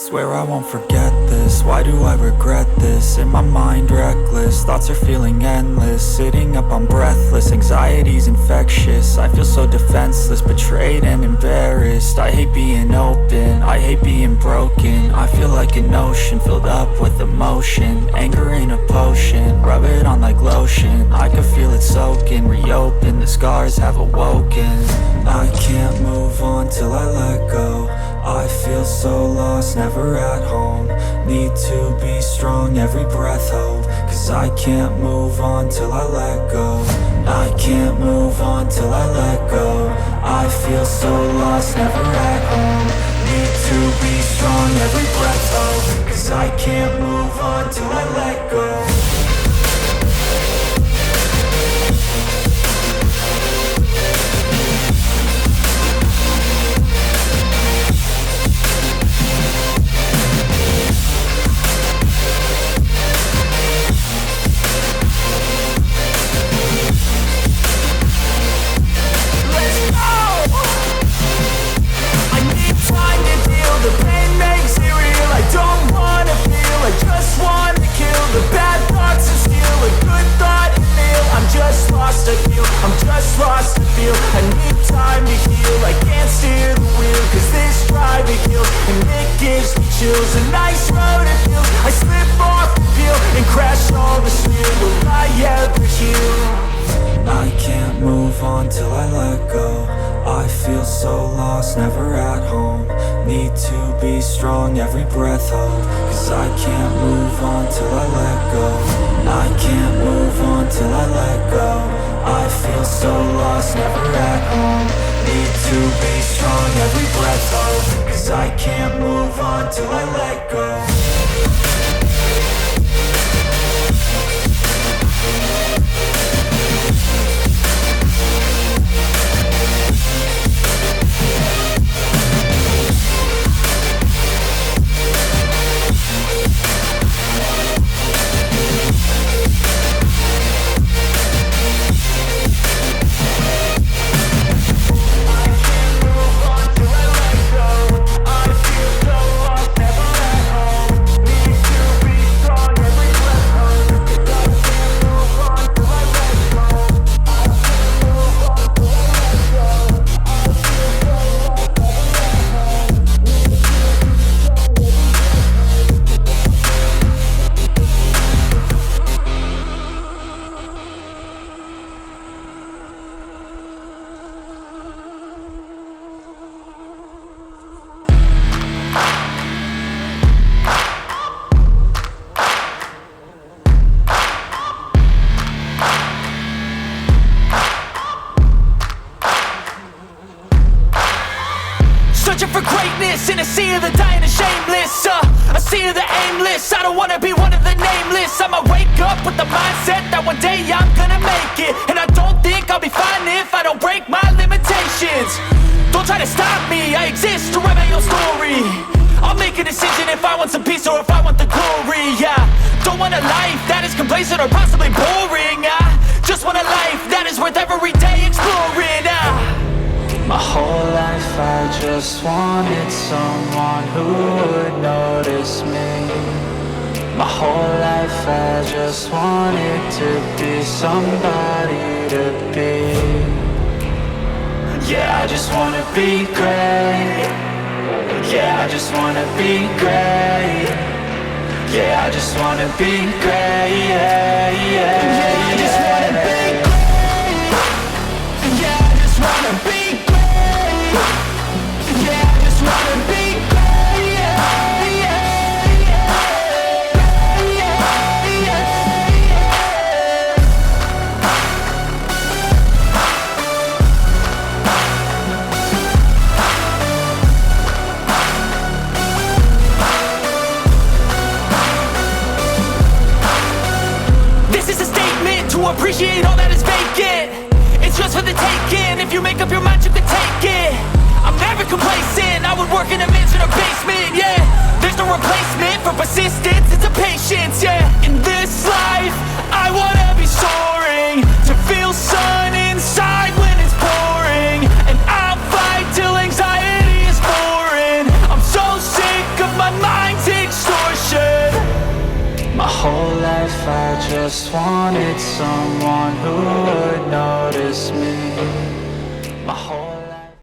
Swear I won't forget this, why do I regret this? In my mind reckless, thoughts are feeling endless. Sitting up, I'm breathless, anxiety's infectious. I feel so defenseless, betrayed and embarrassed. I hate being open, I hate being broken. I feel like an ocean filled up with emotion. Anger ain't a potion, rub it on like lotion. I can feel it soaking, reopen, the scars have awoken. I can't move on till I let go. I feel so lost, never at home. Need to be strong, every breath hold. Cause I can't move on till I let go. I can't move on till I let go. I feel so lost, never at home. Need to be strong, every breath hold. Cause I can't move on till I let go. A nice road it feels. I slip off the peel and crash all the steel. Will I ever heal? I can't move on till I let go. I feel so lost, never at home. Need to be strong, every breath hold. Cause I can't move on till I let go. I can't move on till I let go. I feel so lost, never at home. Need to be strong, every breath hold. Cause I can't move on till I let go. Searching for greatness in a sea of the dying and shameless, a sea of the aimless. I don't wanna be one of the nameless. I'ma wake up with the mindset that one day I'm gonna make it. And I don't think I'll be fine if I don't break my limitations. Don't try to stop me, I exist to write my own story. I'll make a decision if I want some peace or if I want the glory. Yeah, don't want a life that is complacent or possibly boring. I just want a life that is worth every day exploring. My whole life I just wanted someone who would notice me. My whole life I just wanted to be somebody to be. Yeah, I just wanna be great. Yeah, I just wanna be great. Yeah, I just wanna be great. Yeah, yeah, I just wanna be great. Yeah, I just wanna be great. Yeah, I just wanna be great. Yeah, yeah, yeah, yeah, yeah. This is a statement to appreciate all that is vacant. It's just for the taking. If you make up your mind, you can take it. I'm never complacent. I would work in a mansion or basement, yeah. There's no replacement for persistence, it's a patience, yeah. In this life, I wanna be soaring, to feel sun inside when it's pouring. And I'll fight till anxiety is foreign. I'm so sick of my mind whole life I just wanted someone who would notice me.